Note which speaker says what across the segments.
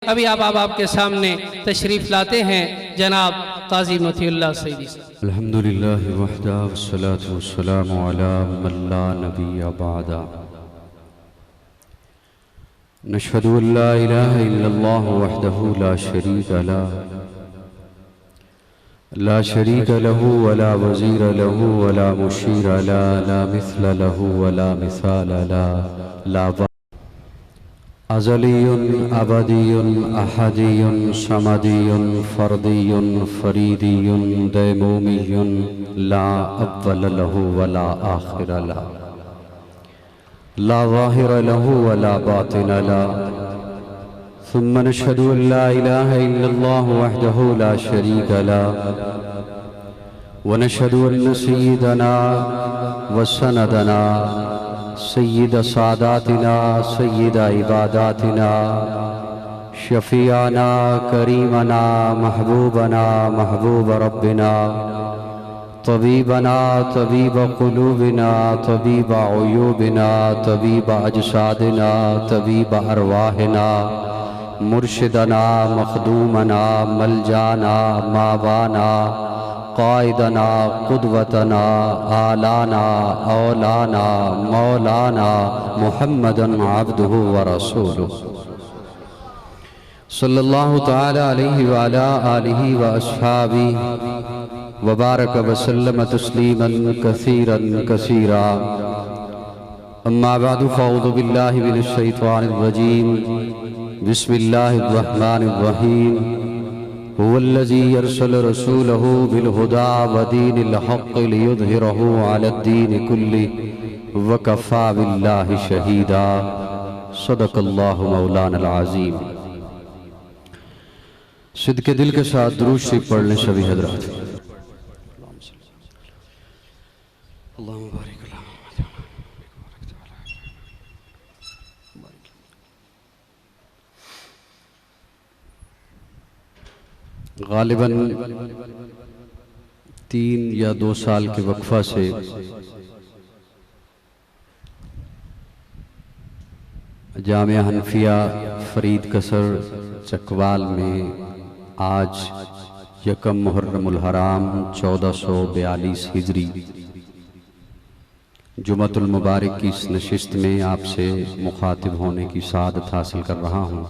Speaker 1: अभी आप आपके सामने तशरीफ़ लाते हैं जनाब काजी मतीउल्लाह सईदी साहब।
Speaker 2: अल्हम्दुलिल्लाह वहदा वस्सलातु वस्सलामु अला मन ला नबिय्य बअदा। नशहदु अल्ला इलाहा इल्लल्लाह वहदहु ला शरीक लहू वला वज़ीर लहू वला मुशीर ला मिस्ल लहू वला मिसाल ला अज़लियुन अबदियुन अहदियुन समदियुन फर्दियुन फरीदियुन दैमूमियुन ला अव्वल लहू वला आखिर ला ज़ाहिर लहू वला बातिन ला। सुम्मा नशहदु अल्ला इलाहा इल्लल्लाह वहदहु ला शरीक लह व नशहदु अन्न सय्यदना व सनदना सय्यद सादातिना सय्यद इबादातिना शफीआना करीमना महबूबना महबूब रब्बिना तबीबना तबीब क़ुलूबिना तबीब उयूबिना तबीब अजसादिना तबीब अरवाहिना मुर्शिदना मखदूमना मलजाना मावाना क़ाइदना क़ुदवतना आलाना औलाना मौलाना मुहम्मदन अब्दुहु व रसूलुहु सल्लल्लाहु तआला अलैहि व अला आलिहि व अस्हाबिहि व बारक व सल्लम तस्लीमन कसीरन कसीरा। अम्मा बअदु फ़अऊज़ु बिल्लाहि मिनश शैतानिर रजीम। बिस्मिल्लाहिर्रहमानिर्रहीम। हुवल्लज़ी अरसल रसूलहु बिलहुदा व दीनिल हक़्क़ लियुज़हिरहु अलद्दीनि कुल्लिहि व कफ़ा बिल्लाहि शहीदा। सदक़ल्लाहु मौलाना अज़ीम। सिद्क़े दिल के साथ दुरूद शरीफ पढ़ लें सभी हज़रात। गालिबन 3 या 2 साल के वक्फा से जामिया हनफिया फरीद कसर चकवाल में आज यकम मुहर्रमुल हराम 1442 हिजरी जुमअतुल मुबारक की इस नशिस्त में आपसे मुखातिब होने की सादत हासिल कर रहा हूँ।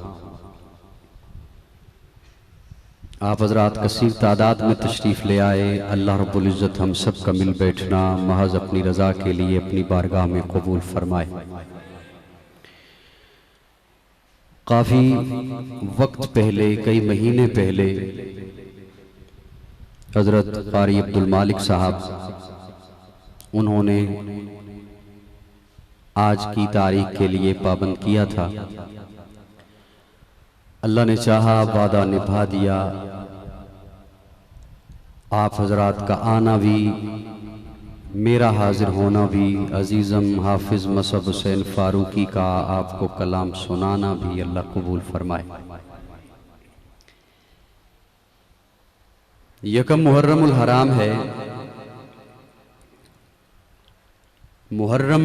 Speaker 2: आप हज़रात कसीर तादाद में तशरीफ़ ले आए। अल्लाह रब्बुल इज़्ज़त हम सब का मिल बैठना महज अपनी रज़ा के लिए अपनी बारगाह में कबूल फरमाए। काफ़ी वक्त पहले, कई महीने पहले हज़रत क़ारी अब्दुल मालिक साहब उन्होंने आज की तारीख के लिए पाबंद किया था। अल्लाह ने चाहा, वादा निभा दिया। आप हजरात का आना भी, मेरा हाजिर होना भी, अजीज़म हाफिज मसअब हुसैन फारूकी का आपको कलाम सुनाना भी अल्लाह कबूल फरमाए। यकम मुहर्रमुल हराम है। मुहर्रम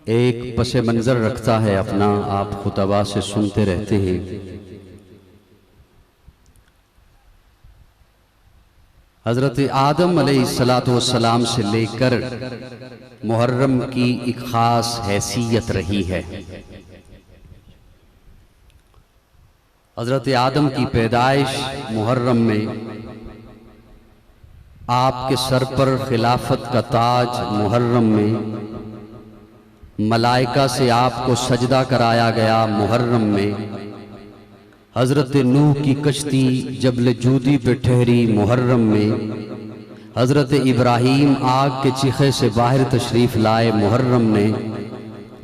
Speaker 2: एक पसे मंज़र रखता है अपना, आप खुतबा से सुनते रहते हैं। हज़रत आदम अलैहिस्सलाम से लेकर मुहर्रम की एक ख़ास हैसियत रही है। हज़रत आदम की पैदाइश मुहर्रम में, आपके सर पर खिलाफत का ताज मुहर्रम में, मलाइका से आपको सजदा कराया गया मुहर्रम में, हज़रत नूह की कश्ती जबल जूदी पे ठहरी मुहर्रम में, हज़रत इब्राहीम आग के चीखे से बाहर तशरीफ़ लाए मुहर्रम में,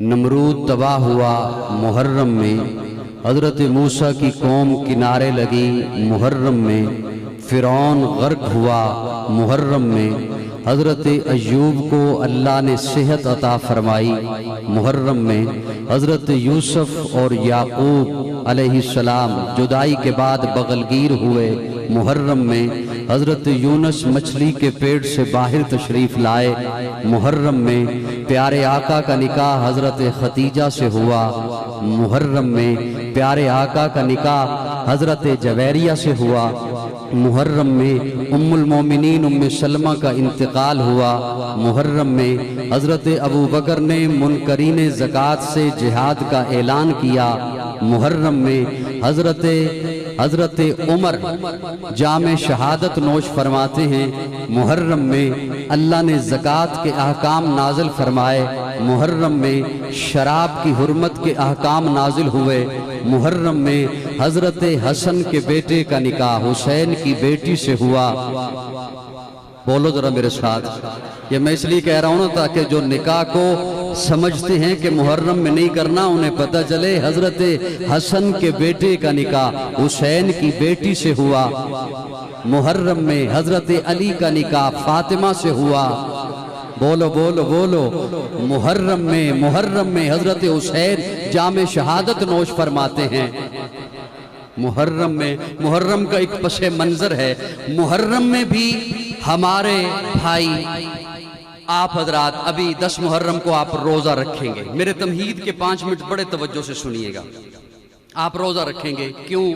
Speaker 2: नमरूद तबाह हुआ मुहर्रम में, हज़रत मूसा की कौम किनारे लगी मुहर्रम में, फ़िरौन गर्क हुआ मुहर्रम में, हज़रत अय्यूब को अल्लाह ने सेहत अता फरमाई मुहर्रम में, हज़रत यूसुफ और याकूब अलैहिस्सलाम जुदाई के बाद बगलगीर हुए मुहर्रम में, हजरत यूनुस मछली के पेट से बाहर तशरीफ लाए। मुहर्रम में प्यारे आका का निकाह हजरत खतीजा से हुआ। मुहर्रम में प्यारे आका का निकाह हजरत जवेरिया से हुआ। मुहर्रम में उम्मुल मोमिनीन उम्मे सलमा का इंतकाल हुआ। मुहर्रम में हजरत अबू बकर ने मुनकरीन ज़कात से जिहाद का ऐलान किया। मुहर्रम में हजरत उमर जामे शहादत नोश फरमाते हैं। मुहर्रम में अल्लाह ने ज़कात के अहकाम नाजिल फरमाए। मुहर्रम में शराब की हुर्मत के अहकाम नाजिल हुए। मुहर्रम में हजरत हसन के बेटे का निकाह हुसैन की बेटी से हुआ। बोलो जरा मेरे साथ। ये मैं इसलिए कह रहा हूं ना ताकि जो निकाह को समझते हैं कि मुहर्रम में नहीं करना, उन्हें पता चले हजरत हसन के बेटे का निकाह हुसैन की बेटी से हुआ। मुहर्रम में हजरत अली का निकाह फातिमा से हुआ। बोलो बोलो बोलो। मुहर्रम में हजरत हुसैन जामे शहादत नोश फरमाते हैं। मुहर्रम का एक पसे मंजर है। मुहर्रम में भी हमारे भाई आप हजरात अभी 10 मुहर्रम को आप रोजा रखेंगे। मेरे तमहीद के 5 मिनट बड़े तवज्जो से सुनिएगा। आप रोजा रखेंगे, क्यों?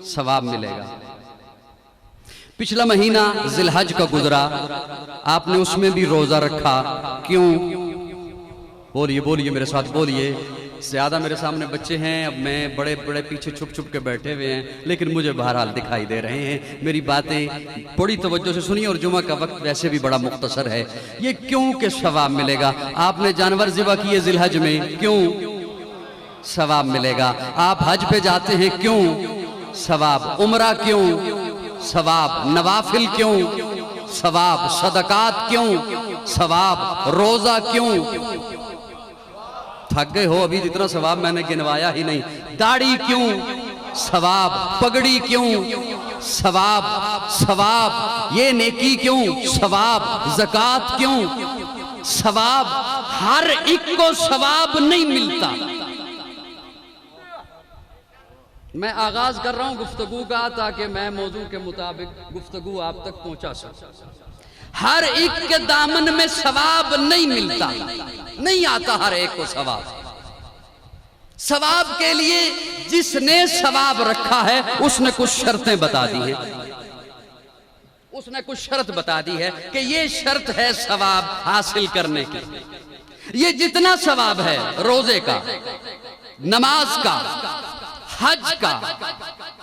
Speaker 2: सवाब मिलेगा। पिछला महीना जिलहज का गुजरा, आपने उसमें भी रोजा रखा, क्यों? बोलिए बोलिए मेरे साथ बोलिए। ज्यादा मेरे सामने बच्चे हैं, अब मैं बड़े बड़े पीछे छुप छुप के बैठे हुए हैं, लेकिन मुझे बहरहाल दिखाई दे रहे हैं। मेरी बातें बड़ी तवज्जो से सुनिए। और जुमा का वक्त वैसे भी बड़ा मुख्तसर है। ये क्यों के सवाब मिलेगा? आपने जानवर ज़िबा किए जिलहज में, क्यों? सवाब मिलेगा। आप हज पे जाते हैं, क्यों? सवाब। उमरा क्यों? सवाब। नवाफिल क्यों? सवाब। सदकात क्यों? सवाब। रोजा क्यों? थक गए हो? अभी जितना सवाब मैंने गिनवाया ही नहीं। दाढ़ी क्यों? सवाब। पगड़ी क्यों? सवाब। सवाब। ये नेकी क्यों? सवाब। ज़कात क्यों? सवाब। हर एक को सवाब नहीं मिलता। मैं आगाज कर रहा हूं गुफ्तगू का ताकि मैं मौजू के मुताबिक गुफ्तगू आप तक पहुंचा सकूं। हर एक के दामन में सवाब नहीं मिलता, नहीं आता हर एक को सवाब। सवाब के लिए जिसने सवाब रखा है उसने कुछ शर्तें बता दी हैं। उसने कुछ शर्त बता दी है कि ये शर्त है सवाब हासिल करने की। ये जितना सवाब है रोजे का, नमाज का, हज का,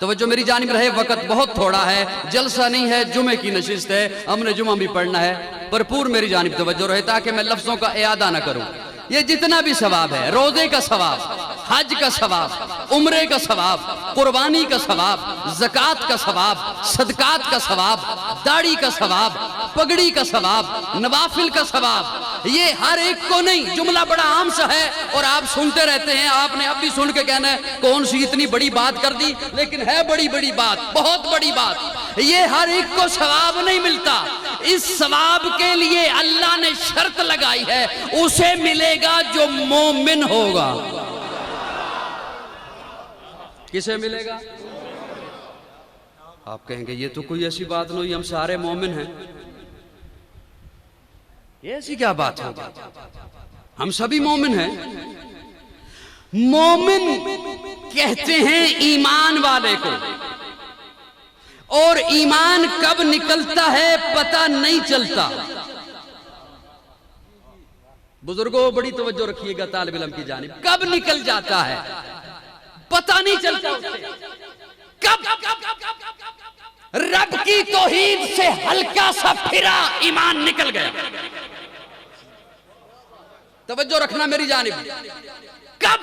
Speaker 2: तवज्जो मेरी जानिब रहे, वक्त बहुत थोड़ा है, जलसा नहीं है, जुमे की नशिस्त है, हमने जुमा भी पढ़ना है। भरपूर मेरी जानिब तवज्जो रहे ताकि मैं लफ्जों का इयादा ना करूं। ये जितना भी सवाब है, रोजे का सवाब, हज का सवाब, उम्रे का सवाब, कुर्बानी का सवाब, ज़कात का सवाब, सदकात का सवाब, दाढ़ी का सवाब, पगड़ी का सवाब, नवाफिल का सवाब, ये हर एक को नहीं। जुमला बड़ा आम सा है और आप सुनते रहते हैं। आपने अब भी सुन के कहना है कौन सी इतनी बड़ी बात कर दी, लेकिन है बड़ी बड़ी बात, बहुत बड़ी बात। ये हर एक को सवाब नहीं मिलता। इस सवाब के लिए अल्लाह ने शर्त लगाई है, उसे मिलेगा जो मोमिन होगा। किसे मिलेगा? आप कहेंगे ये तो कोई ऐसी बात नहीं, हम सारे मोमिन हैं। ये ऐसी क्या बात है? हम सभी मोमिन हैं। मोमिन कहते हैं ईमान वाले को, और ईमान कब निकलता है पता नहीं चलता। बुजुर्गों बड़ी तवज्जो रखिएगा तालिब इल्म की जानिब। कब निकल जाता है पता नहीं चलता। कब रब की तौहीद से हल्का सा फिरा ईमान निकल गया। तवज्जो रखना मेरी जानिब। कब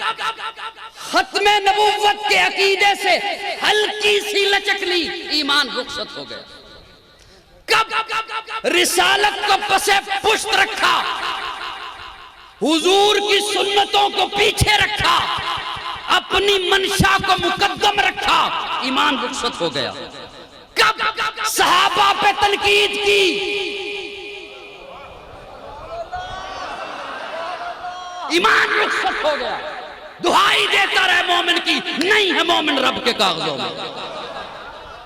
Speaker 2: खत्मे नबूवत के अकीदे से हल्की सी लचक ली, ईमान रुखसत हो गया। कब रिसालत को पसे पुश्त रखा, हुजूर की सुन्नतों को पीछे रखा, अपनी मंशा को मुकद्दम रखा, ईमान रुखसत हो गया। कब सहाबा पे तनकीद की, ईमान रुखसत हो गया। दुहाई देता रहे मोमिन की, नहीं है मोमिन रब के कागजों में।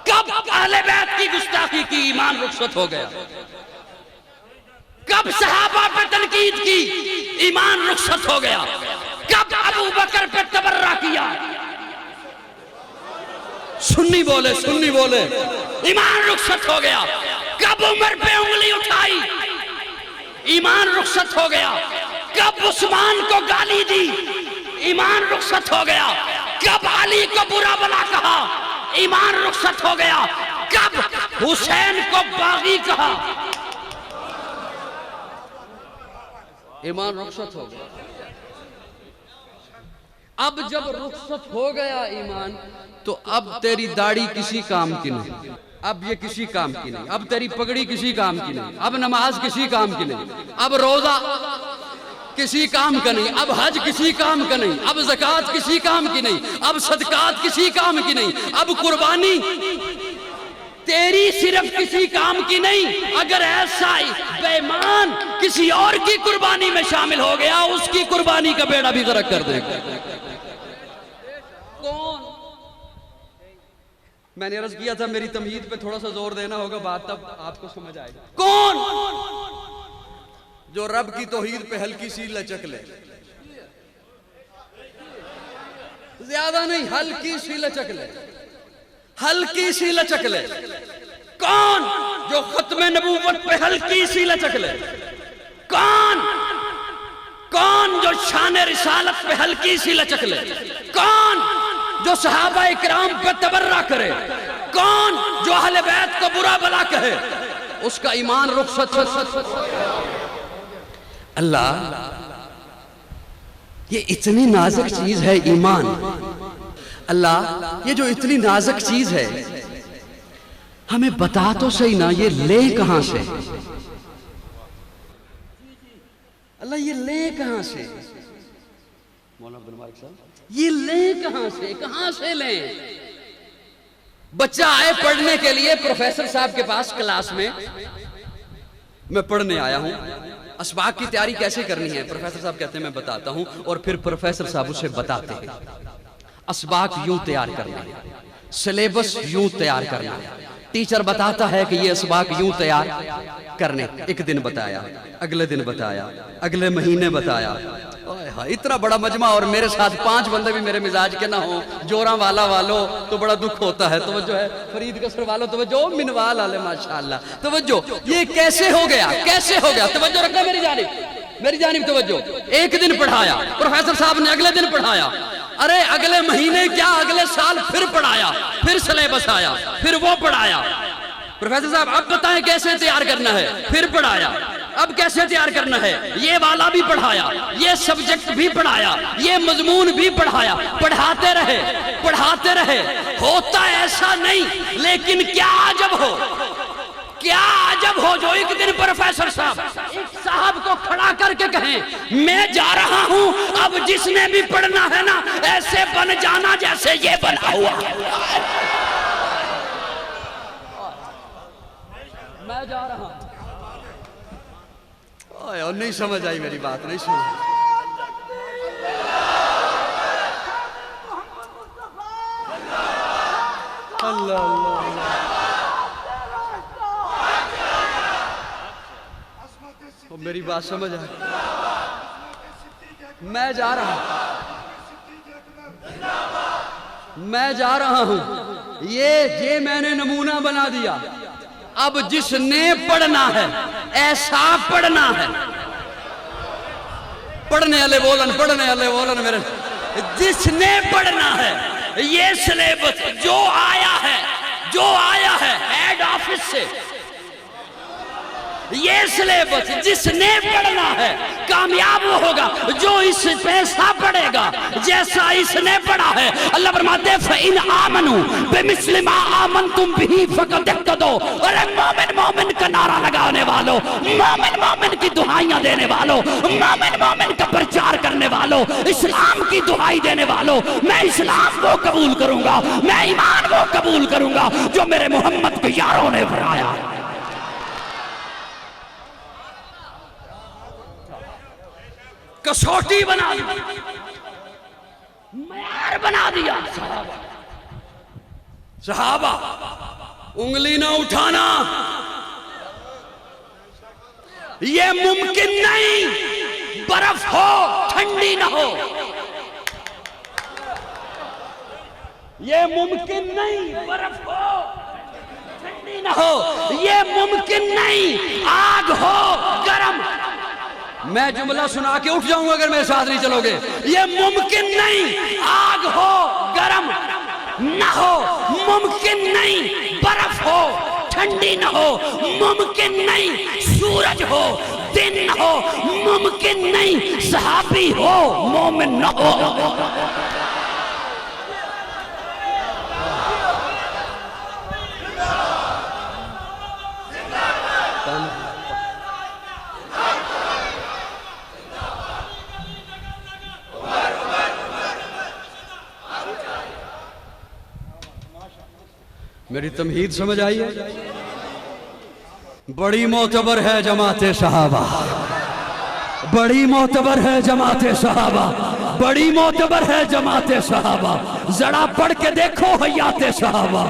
Speaker 2: कब अहले बैत की गुस्ताखी की, ईमान रुखसत हो गया। कब सहाबा पे तनकीद की, ईमान रुखसत हो गया। कब अबू बकर पे तबर्रा किया, सुन्नी बोले, सुन्नी बोले, ईमान रुखसत हो गया। कब उमर पे उंगली उठाई, ईमान रुखसत हो गया। कब उस्मान को गाली दी, ईमान रुखसत हो गया। कब अली को बुरा भला कहा, ईमान रुखसत हो गया। कब हुसैन को बागी कहा, ईमान रुखसत हो गया। अब जब रुखसत हो गया ईमान, तो अब तेरी दाढ़ी किसी काम की नहीं, अब ये किसी काम की नहीं, अब तेरी पगड़ी किसी काम की नहीं, अब नमाज किसी काम की नहीं, अब रोजा किसी काम का नहीं, अब हज किसी काम का नहीं, अब ज़कात किसी काम की नहीं, अब सदकात किसी काम की नहीं, अब कुर्बानी तेरी सिर्फ किसी काम की नहीं। अगर ऐसा बेईमान किसी और की कुर्बानी में शामिल हो गया, उसकी कुर्बानी का बेड़ा भी गर्क कर देगा। कौन? मैंने अर्ज किया था मेरी तमहीद पे थोड़ा सा जोर देना होगा, बात तब आपको समझ आएगा। कौन? जो रब की तौहीद पे हल्की सी लचक ले, ज्यादा नहीं, हल्की सी लचक ले, हल्की सी लचक ले। कौन? जो खत्मे नबूवत पे हल्की सी लचक ले। कौन? कौन जो शान रिसालत पे हल्की सी लचक ले। कौन? जो सहाबा इकराम पे तबर्रा करे। कौन? जो अहले बैत को बुरा भला कहे, उसका ईमान रुखसत। अल्लाह, ये इतनी नाजुक चीज है ईमान। अल्लाह, ये जो इतनी नाजुक चीज है, हमें बता तो सही ना, ये ले कहां से? अल्लाह, ये ले कहां से? मौलाना अब्दुल मालिक साहब, ये ले कहां से लें? बच्चा आए पढ़ने के लिए प्रोफेसर साहब के पास क्लास में, मैं पढ़ने आया हूं, असबाक की तैयारी कैसे करनी है? प्रोफेसर साहब कहते हैं मैं बताता हूं, और फिर प्रोफेसर साहब उसे बताते हैं असबाक यूं तैयार करना है, सिलेबस यूं तैयार करना है। टीचर बताता है कि ये असबाक यूं तैयार करने, एक दिन बताया, अगले दिन बताया, अगले महीने बताया। इतना बड़ा मजमा, और मेरे साथ 5 बंदे भी मेरे मिजाज के ना हो, जोरा वाला वालों तो बड़ा दुख होता है। तवज्जो है, फरीद कसर वालों तवज्जो, मिनवाल वाले माशाअल्लाह तवज्जो। ये कैसे हो गया, कैसे हो गया? तवज्जो रखना मेरी जानिब तवज्जो। एक दिन पढ़ाया प्रोफेसर साहब ने, अगले दिन पढ़ाया, अरे अगले महीने क्या, अगले साल फिर पढ़ाया, फिर सिलेबस आया, फिर वो पढ़ाया। प्रोफेसर साहब अब बताएं कैसे तैयार करना है? फिर पढ़ाया, अब कैसे तैयार करना है? ये वाला भी पढ़ाया, ये सब्जेक्ट भी पढ़ाया, ये मजमून भी पढ़ाया। पढ़ाते रहे। होता ऐसा नहीं, लेकिन क्या अजब हो, क्या अजब हो जो एक दिन प्रोफेसर साहब एक साहब को खड़ा करके कहें, मैं जा रहा हूं, अब जिसने भी पढ़ना है ना, ऐसे बन जाना जैसे ये बना हुआ। मैं जा रहा हूं। और नहीं समझ आई मेरी बात, नहीं समझ। अल्लाह अल्लाह, मेरी बात समझ आई। मैं जा रहा हूं, ये मैंने नमूना बना दिया। अब जिसने पढ़ना है ऐसा पढ़ना है। पढ़ने वाले बोलन मेरे, जिसने पढ़ना है ये सिलेबस जो आया है हेड ऑफिस से, ये सिलेबस जिसने पढ़ना है कामयाब होगा, जो इस पैसा पढ़ेगा जैसा इसने पढ़ा है। अल्लाह फरमाते फ़इन आमनू बिमिस्लि मा आमनतुम बिही फ़क़द इह्तदौ। अरे मोमिन का नारा लगाने वालों, मोमिन की दुहाइयां देने वालों, मोमिन का प्रचार करने वालों, इस्लाम की दुहाई देने वालों, मैं इस्लाम को कबूल करूंगा, मैं ईमान को कबूल करूंगा जो मेरे मोहम्मद के यारों ने फरमाया। कसौटी बना दी, मयार बना दिया। सहाबा
Speaker 3: उंगली ना उठाना, ये मुमकिन नहीं। बर्फ हो ठंडी ना हो, ये मुमकिन नहीं। बर्फ हो ठंडी ना हो, ये मुमकिन नहीं। आग हो गरम, मैं जुमला सुना के उठ जाऊंगा अगर मेरे साथ नहीं चलोगे। ये मुमकिन नहीं। आग हो गरम ना हो, मुमकिन नहीं। बर्फ हो ठंडी ना हो, मुमकिन नहीं। सूरज हो दिन न हो, मुमकिन नहीं। सहाबी हो मोमिन न हो। मेरी तमहीद समझ आई है? बड़ी मोतबर है जमाते सहाबा, बड़ी मोतबर है जमाते सहाबा, बड़ी मोतबर है जमाते सहाबा। जरा पढ़ के देखो हयाते सहाबा।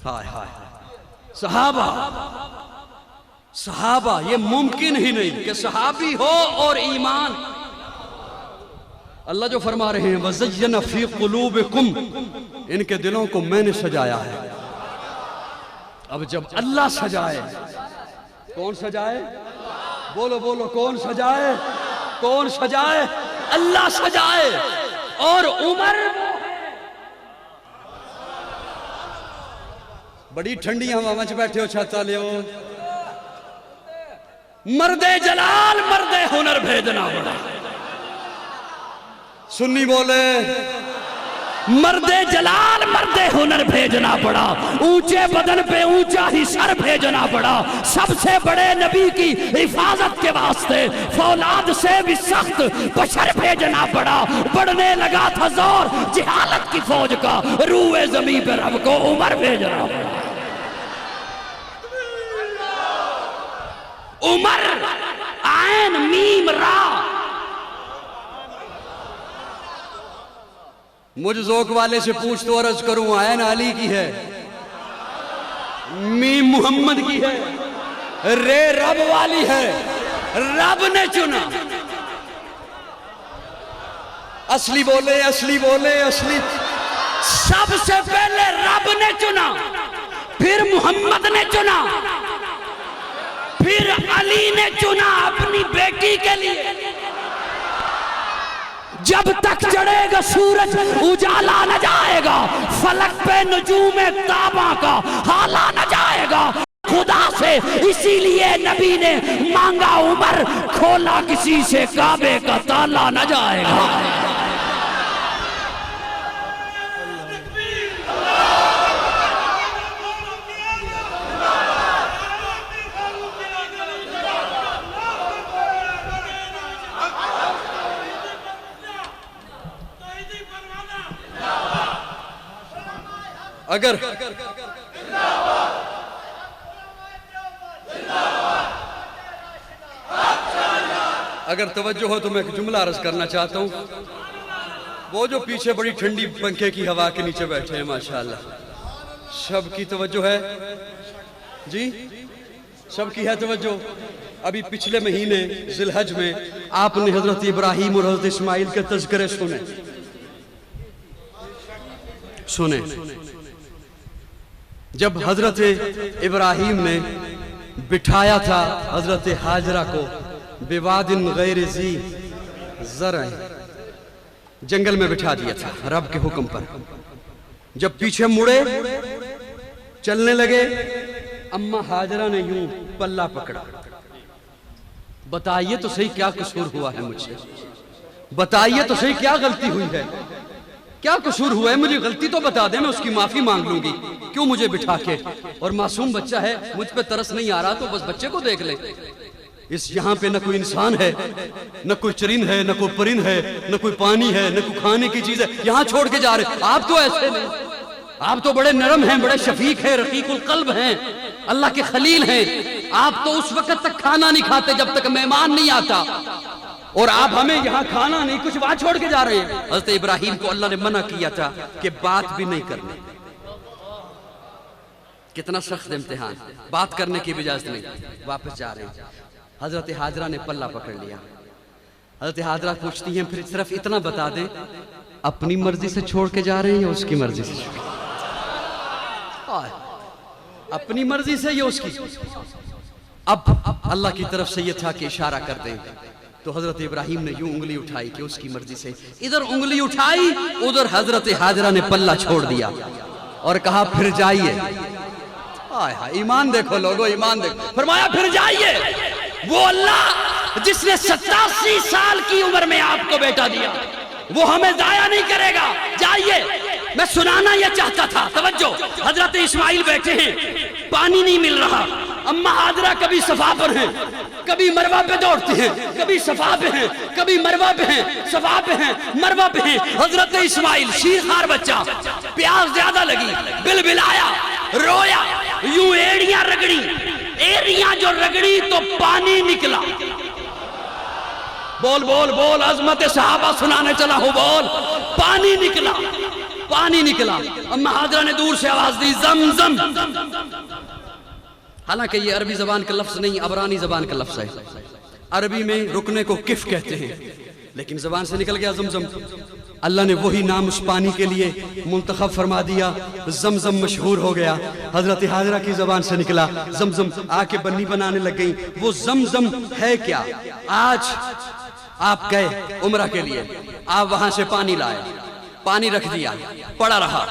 Speaker 3: हाय हाय सहाबा, सहाबा ये मुमकिन ही नहीं कि सहाबी हो और ईमान। अल्लाह जो फरमा रहे हैं वज़य्यना फी क़ुलूबिकुम, इनके दिलों को मैंने सजाया है। अब जब अल्लाह सजाए, कौन सजाए? बोलो बोलो, कौन सजाए? कौन सजाए? अल्लाह सजाए। और उमर बड़ी ठंडी हवा में बैठे हो, छाता ले मर्दे जलाल मर्दे हुनर भेजना पड़ा। सुन्नी बोले मर्दे जलाल मर्दे हुनर भेजना पड़ा। ऊंचे बदन पे ऊंचा ही सर भेजना पड़ा। सबसे बड़े नबी की हिफाजत के वास्ते फौलाद से भी सख्त बशर भेजना पड़ा। बढ़ने लगा था जोर जिहालत की फौज का, रूए जमीन पे रब को उमर भेजना पड़ा। उमर आयन मीम रा। मुझ ज़ौक़ वाले से पूछ तो अर्ज करूं, आयन अली की है, मीम मोहम्मद की है, रे रब वाली है। रब ने चुना। असली बोले, असली बोले, असली। सबसे पहले रब ने चुना, फिर मोहम्मद ने चुना, फिर अली ने चुना अपनी बेटी के लिए। जब तक चढ़ेगा सूरज उजाला न जाएगा, फलक पे नजूमे ताबा का हाला न जाएगा खुदा से। इसीलिए नबी ने मांगा उमर, खोला किसी से काबे का ताला न जाएगा। अगर तवज्जो हो तो मैं एक जुमला अर्ज करना चाहता हूं। वो जो पीछे बड़ी ठंडी पंखे की हवा के नीचे बैठे हैं, माशाअल्लाह, सबकी तवज्जो है जी, सबकी है तवज्जो। अभी पिछले महीने जिलहज में आपने हजरत इब्राहीम और हजरत इस्माइल के तज़किरे सुने। जब हजरत इब्राहीम ने बिठाया था हजरत हाजरा को बिवादिन गैर ज़ी ज़रअ, जंगल में बिठा दिया था रब के हुक्म पर। जब पीछे मुड़े चलने लगे, अम्मा हाजरा ने यूं पल्ला पकड़ा। बताइए तो सही क्या कसूर हुआ है मुझसे, बताइए तो सही क्या गलती हुई है, क्या कसूर हुआ है, मुझे गलती तो बता दे, मैं उसकी माफी मांग लूंगी। क्यों मुझे बिठा के? और मासूम बच्चा है, मुझ पे तरस नहीं आ रहा तो बस बच्चे को देख ले। इस यहाँ पे न कोई इंसान है, न कोई चरिंद है, न कोई परिंद है, न कोई पानी है, न कोई खाने की चीज है, यहाँ छोड़ के जा रहे। आप तो ऐसे नहीं, आप तो बड़े नरम हैं, बड़े शफीक हैं, रकीकुल कल्ब हैं, अल्लाह के खलील हैं। आप तो उस वक्त तक खाना नहीं खाते जब तक मेहमान नहीं आता, और आप हमें यहाँ खाना नहीं कुछ वहां छोड़ के जा रहे हैं। हज़रत इब्राहीम को अल्लाह ने मना किया था कि बात भी नहीं करनी, कितना सख्त इम्तिहान, बात करने की भी इजाजत नहीं। वापस जा रहे हैं, हजरत हाजरा ने पल्ला पकड़ लिया। हजरत हाजरा पूछती हैं, फिर सिर्फ इतना बता दें, अपनी मर्जी से छोड़ के जा रहे हैं या उसकी मर्जी से? अपनी मर्जी से या उसकी? अब अल्लाह की तरफ से यह था कि इशारा कर दें, तो हजरत इब्राहिम ने यूं उंगली उठाई कि उसकी मर्जी से। इधर उंगली उठाई, उधर हजरत हाजरा ने पल्ला छोड़ दिया और कहा फिर जाइए। हाय हाय, ईमान देखो लोगो, ईमान देखो। फरमाया फिर जाइए। वो अल्लाह जिसने 87 साल की उम्र में आपको बेटा दिया, वो हमें जाया नहीं करेगा। जाइए। मैं सुनाना यह चाहता था, तवज्जो। हजरत इस्माइल बैठे हैं, पानी नहीं मिल रहा। अम्मा हाजरा कभी सफा पर हैं, कभी मरवा पे दौड़ते हैं, कभी सफा पे हैं, कभी मरवा पे हैं, सफा पे हैं, मरवा पे हैं। हजरत इस्माइल शीरखार बच्चा, प्यास ज्यादा लगी, बिलबिलाया, रोया, यूं एड़ियां रगड़ी, एड़ियां जो रगड़ी तो पानी निकला। बोल बोल बोल, अजमत सहाबा सुनाने चला हूं, बोल। पानी निकला, पानी निकला। अम्मा हाजरा ने दूर से आवाज दी, जमजम। हालांकि ये अरबी जबान का लफ्ज नहीं, अबरानी जबान का लफ्ज है। अरबी में रुकने को किफ कहते हैं, लेकिन जबान से निकल गया जमजम। अल्लाह ने वही नाम उस पानी के लिए मुंतखब फरमा दिया, जमजम मशहूर हो गया। हजरत हाजरा की जबान से निकला जमजम, आके बन्नी बनाने लग गई। वो जमजम है क्या? आज आप गए उम्रा के लिए, आप वहां से पानी लाए, पानी रख दिया, पड़ा रहा।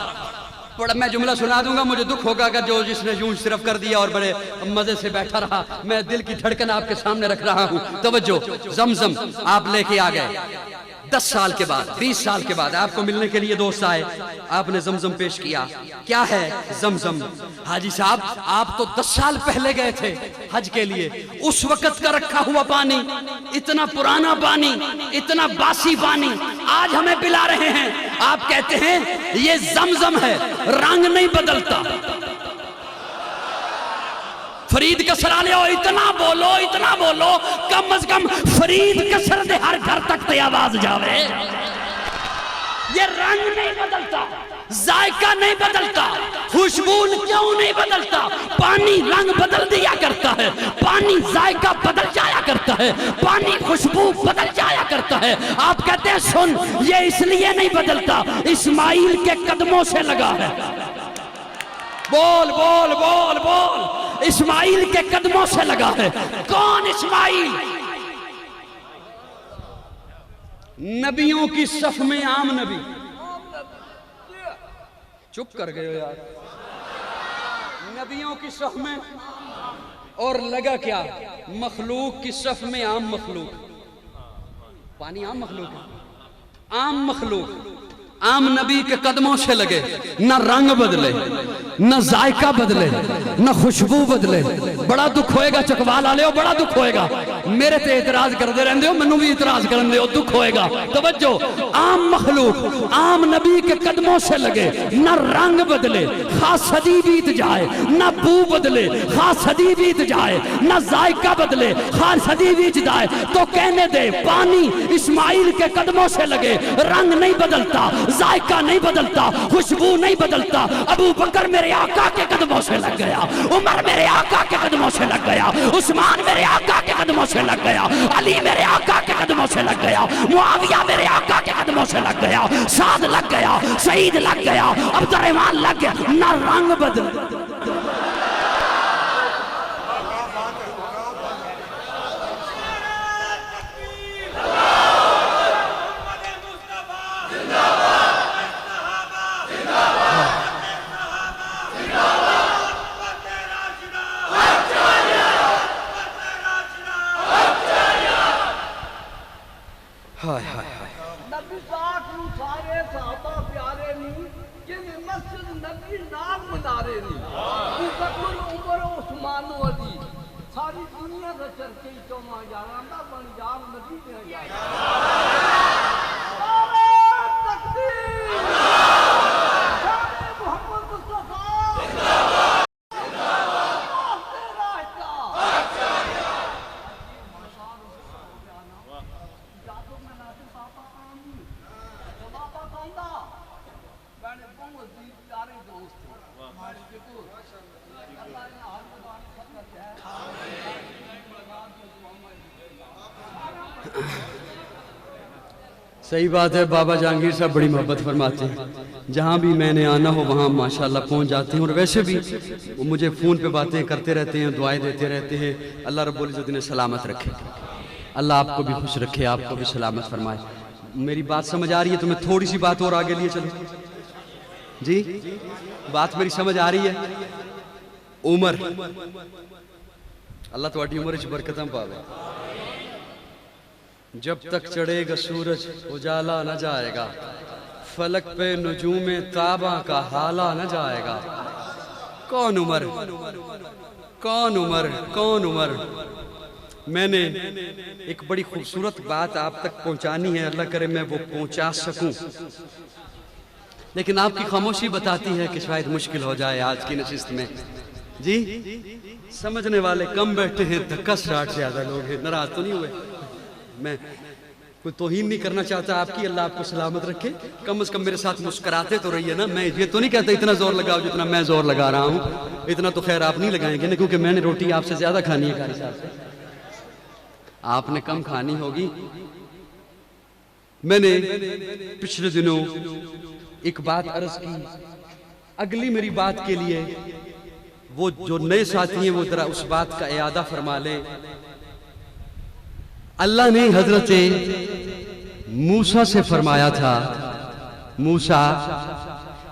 Speaker 3: मैं जुमला सुना दूंगा, मुझे दुख होगा अगर जो जिसने यूं सिर्फ कर दिया और बड़े मजे से बैठा रहा। मैं दिल की धड़कन आपके सामने रख रहा हूं, तवज्जो। जमजम आप लेके आ गए, 10 साल के बाद, 20 साल के बाद आपको मिलने के लिए दोस्त आए, आपने जमजम पेश किया। क्या है जमजम? हाजी साहब, आप तो 10 साल पहले गए थे हज के लिए, उस वक्त का रखा हुआ पानी, इतना पुराना पानी, इतना बासी पानी आज हमें पिला रहे हैं। आप कहते हैं ये जमजम है, रंग नहीं बदलता। फरीद कसरा ले, इतना बोलो, इतना बोलो, कम अज कम फरीद कसर दे हर घर तक ते आवाज जावे। ये रंग नहीं बदलता, जायका नहीं बदलता, खुशबू क्यों नहीं बदलता? पानी रंग बदल दिया करता है, पानी जायका बदल जाया करता है, पानी खुशबू बदल जाया करता है। आप कहते हैं सुन, ये इसलिए नहीं बदलता, इस्माइल के कदमों से लगा है। बोल बोल बोल बोल, इस्माइल के कदमों से लगा है। कौन इस्माइल? नबियों की सफ में आम नबी। चुप कर गए हो यार। नबियों की सफ में, और लगा क्या? मखलूक की सफ में आम मखलूक। पानी आम मखलूक है, आम मखलूक आम नबी के कदमों से लगे। न रंग बदले, न जायका बदले, न खुशबू बदले। बड़ा दुख होएगा चकवाल वाले, बड़ा दुख होएगा। मेरे ते इतराज करते रहते हो, मैनू भी इतराज करन दे, दुख होएगा। तवज्जो, आम मखलूक आम नबी के कदमों से लगे, न रंग बदले, खास सदी बीत जाए, न बू बदले, खास सदी बीत जाए, न जायका बदले, खास सदी बीत जाए, तो कहने दे पानी इस्माइल के कदमों से लगे, रंग नहीं बदलता, जायका नहीं बदलता, खुशबू नहीं बदलता। अबू बकर मेरे आका के कदमों से लग गया, उमर मेरे आका के कदमों से लग गया, उस्मान मेरे आका के कदमों से लग गया, अली मेरे आका के कदमों से लग गया, मुआविया मेरे आका के कदमों से लग गया, साद लग गया, सईद लग गया, अब्दुर्रहमान लग गया। ना रंग बदल। हाय हाय हाय।
Speaker 4: नबी पाक नूं सारे सहाबा प्यारे नी, जिन्हें मस्जिद नबी नाम मनारे नी। अबू बकर, उमर, उस्मान, अली, सारी दुनिया का चर्चे तो मां जाना बन जान नबी ने जाना। नारे तकबीर, नारे मोहम्मद मुस्तफा जिंदाबाद, जिंदाबाद, तेरा जादू में नाते पापा आमी तो पापा कहता मैंने बहुत प्यारे दोस्त थे हमारे देखो
Speaker 3: सही बात है, बाबा जहांगीर साहब बड़ी मोहब्बत फरमाते हैं, जहाँ भी मैंने आना हो वहाँ माशाल्लाह पहुँच जाते हैं। और वैसे भी वो मुझे फ़ोन पे बातें करते रहते हैं, दुआएं देते रहते हैं। अल्लाह रब्बुल इज़्ज़त इन्हें सलामत रखे, अल्लाह आपको भी खुश रखे, आपको भी सलामत फरमाए। मेरी बात समझ आ रही है तो मैं थोड़ी सी बात और आगे लिए चलूँ जी? बात मेरी समझ आ रही है? उमर, अल्लाह तुहाडी उम्र च बरकतां पावे। जब तक चढ़ेगा सूरज उजाला न जाएगा, फलक पे नजूमे ताबा का हाला न जाएगा। कौन उमर, कौन उमर, कौन उमर? मैंने एक बड़ी खूबसूरत बात आप तक पहुंचानी है, अल्लाह करे मैं वो पहुंचा सकूं, लेकिन आपकी खामोशी बताती है कि शायद मुश्किल हो जाए आज की नशिस्त में जी। समझने वाले कम बैठे हैं, धक्का स्टार्ट ज्यादा लोग हैं। नाराज तो नहीं हुए? मैं कोई तौहीन नहीं करना चाहता आपकी, अल्लाह आपको सलामत रखे। कम से कम मेरे साथ मुस्कुराते तो रहिए ना। मैं ये तो नहीं कहता इतना जोर लगाओ जितना मैं जोर लगा रहा हूँ, इतना तो खैर आप नहीं लगाएंगे ना, क्योंकि मैंने रोटी आपसे ज्यादा खानी है कारी साहब से, आपने कम खानी होगी। मैंने पिछले दिनों एक बात अर्ज की, अगली मेरी बात के लिए वो जो नए साथी हैं वो जरा उस बात का इयादा फरमा लें। अल्लाह ने हजरत मूसा से फरमाया था, मूसा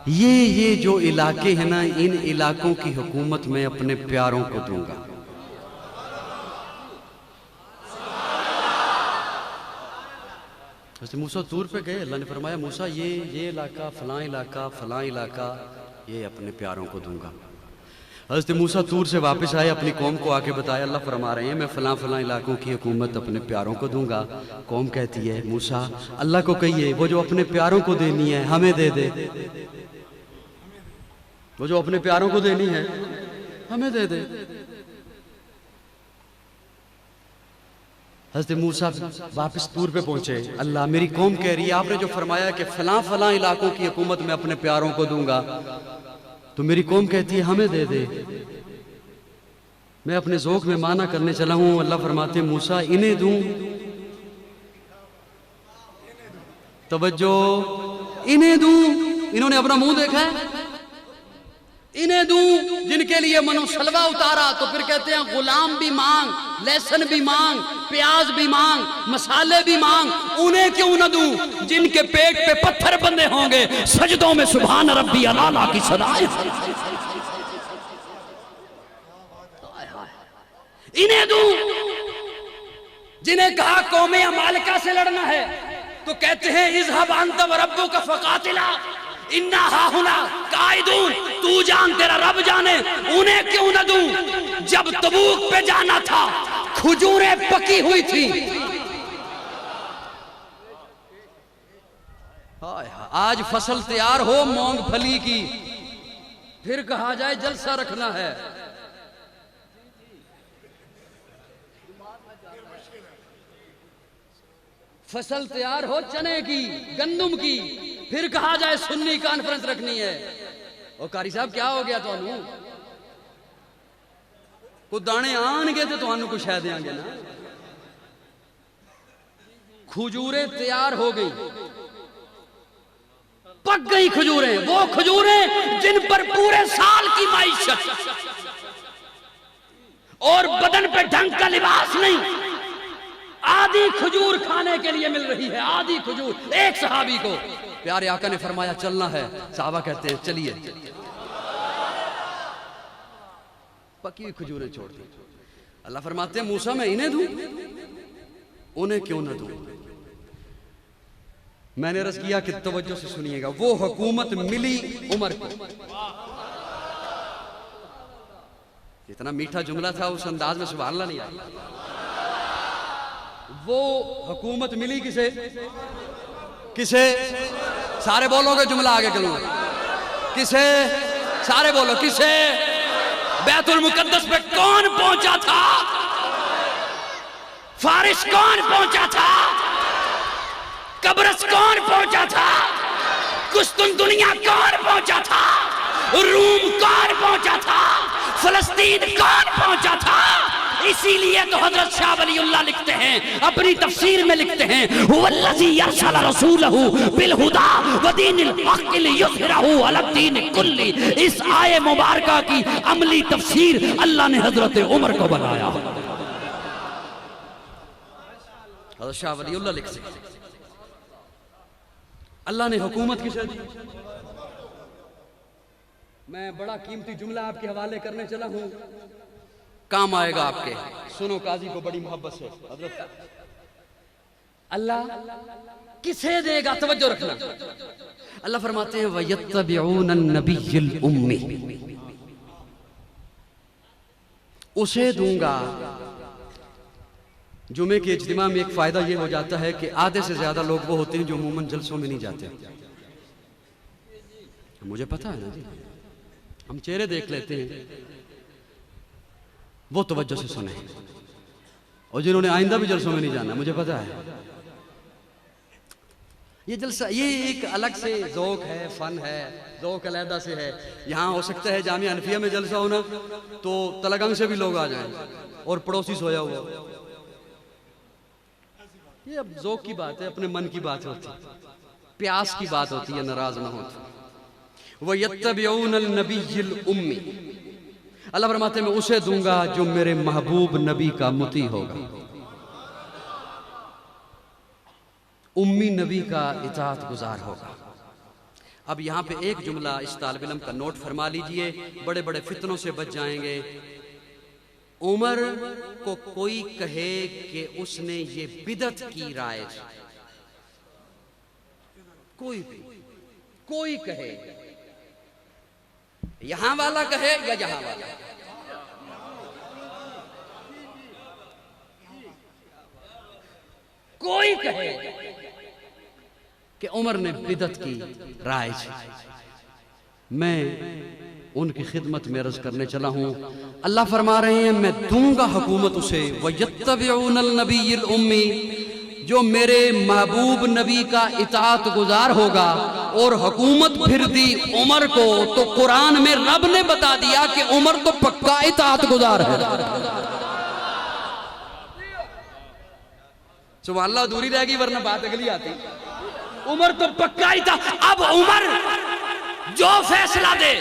Speaker 3: ये जो इलाके हैं ना, इन इलाकों की हुकूमत मैं अपने प्यारों को दूंगा। मूसा दूर पे गए, अल्लाह ने फरमाया मूसा ये इलाका फलां इलाका फलां इलाका ये अपने प्यारों को दूंगा। हज़रत मूसा तूर से वापस आए, अपनी कौम को आके बताया, अल्लाह फरमा रहे हैं मैं फलां फलां इलाकों की हुकूमत अपने प्यारों को दूंगा। कौम कहती है मूसा अल्लाह को कहिए वो जो अपने प्यारों को देनी है हमें दे दे, वो जो अपने प्यारों को देनी है हमें दे दे। हज़रत मूसा वापस तूर पे पहुंचे, अल्लाह मेरी कौम कह रही है आपने जो फरमाया कि फलां फलां इलाकों की हुकूमत मैं अपने प्यारों को दूंगा, तो मेरी कौम कहती है हमें दे दे। मैं अपने ज़ौक़ में माना करने चला हूं, अल्लाह फरमाते मूसा इन्हें दूं, तवज्जो, इन्हें दूं, इन्होंने अपना मुंह देखा है, इन्हें दूं जिनके लिए मनो सलवा उतारा, तो फिर कहते हैं गुलाम भी मांग, लहसुन भी मांग, प्याज भी मांग, मसाले भी मांग, उन्हें क्यों न दूं जिनके पेट पे पत्थर बंधे होंगे, सजदों में सुभान रब्बी अला की सदाएं। इन्हें दूं जिन्हें कहा कौमे अमालिका से लड़ना है, तो कहते हैं इज़हब अंत व रब्बुका फकातिला इन्ना हाहुना काइदून, तू जान तेरा रब जाने। उन्हें क्यों न दूं जब तबूक पे जाना था खजूरें पकी हुई थी। आज फसल तैयार हो मूंगफली की, फिर कहा जाए जलसा रखना है। फसल तैयार हो चने की, गंदम की, फिर कहा जाए सुन्नी कॉन्फ्रेंस रखनी है। और कारी साहब क्या हो गया थानू? कुछ दाने आनगे तो थानू कुछ है देंगे ना। खजूरें तैयार हो गई, पक गई खजूरें, वो खजूरें जिन पर पूरे साल की माइशत और बदन पे ढंग का लिबास नहीं, आधी खजूर खाने के लिए मिल रही है, आधी खजूर। एक सहाबी को प्यारे आका ने फरमाया चलना है, साहबा कहते हैं चलिए, पकी हुई खजूरें छोड़ दी। अल्लाह फरमाते हैं मूसा मैं इन्हें दूं, उन्हें क्यों ना दूं? मैंने अर्ज किया कि तवज्जो से सुनिएगा, वो हुकूमत मिली उमर को। इतना मीठा जुमला था, उस अंदाज में सुभान अल्लाह नहीं आया। वो हुकूमत मिली किसे? किसे? सारे बोलोगे जुमला आगे करूंगा। किसे? सारे बोलो किसे? बैतुल मुकद्दस पे कौन पहुंचा था? फारिस कौन पहुंचा था? कब्रस कौन पहुंचा था? कुस्तुनतुनिया कौन पहुंचा था? रूम कौन पहुंचा था?
Speaker 2: फलस्तीन कौन पहुंचा था। इसीलिए तो हजरत शाह वलीउल्लाह लिखते हैं, अपनी तफसीर में लिखते हैं, हुवल्लज़ी यरसल रसूलहू बिल हुदा व दीनिल हक़ लियुज़हिरहू अला दीन कुल्ली। इस आये मुबारका की अमली तफसीर अल्लाह ने हजरत उमर को बनाया।
Speaker 3: हजरत शाह वलीउल्लाह लिखते हैं, अल्लाह ने हुकूमत किसे दी। मैं बड़ा कीमती जुमला आपके हवाले करने चला हूं, काम आएगा आपके। सुनो, काजी को बड़ी मोहब्बत से। हजरत अल्लाह किसे देगा, तवज्जो रखना। अल्लाह फरमाते हैं वयत्तबिऊन नबिय्युल उम्मी, उसे दूंगा। जुमे के इज्तिमा में एक फायदा ये हो जाता है कि आधे से ज्यादा लोग वो होते हैं जो अमूमन जलसों में नहीं जाते। मुझे पता है ना जी, हम चेहरे देख लेते हैं, वो तवज्जो से सुने। और जिन्होंने आइंदा भी जलसों में नहीं जाना, मुझे पता है। ये जलसा ये एक अलग से ज़ौक़ है, फ़न है, ज़ौक़ अलहदा से है। यहाँ हो सकता है जामिया हनफिया में जलसा होना तो तलगंग से भी लोग आ जाएं और पड़ोसी सोया हुआ। ये अब ज़ौक़ की बात है, अपने मन की बात होती है, प्यास की बात होती है, नाराज ना होती। वयत्तबिऊनल नबिय्युल उम्मी, अल्लाह फरमाते हैं मैं उसे दूंगा जो मेरे महबूब नबी का मुती होगा, उम्मी नबी का इताअत गुजार होगा। अब यहाँ पे एक जुमला इस तालिब इल्म का नोट फरमा लीजिए, बड़े बड़े फितनों से बच जाएंगे। उमर को कोई कहे कि उसने ये बिदत की राय, कोई कहे, यहां वाला कहे या यहां वाला, कोई कहे कि उमर ने बिदत की राय, मैं उनकी खिदमत में अर्ज करने चला हूं। अल्लाह फरमा रहे हैं मैं दूंगा हुकूमत उसे, वयत्तबिऊनल नबिय्युल उम्मी, जो मेरे महबूब नबी का इताअत गुजार होगा। और हुकूमत फिर दी उमर को, तो कुरान में रब ने बता दिया कि उमर तो पक्का इताअत गुजार है। सुभान अल्लाह, दूरी रहेगी वरना बात अगली आती। उमर तो पक्का इताअत। अब उमर जो फैसला दे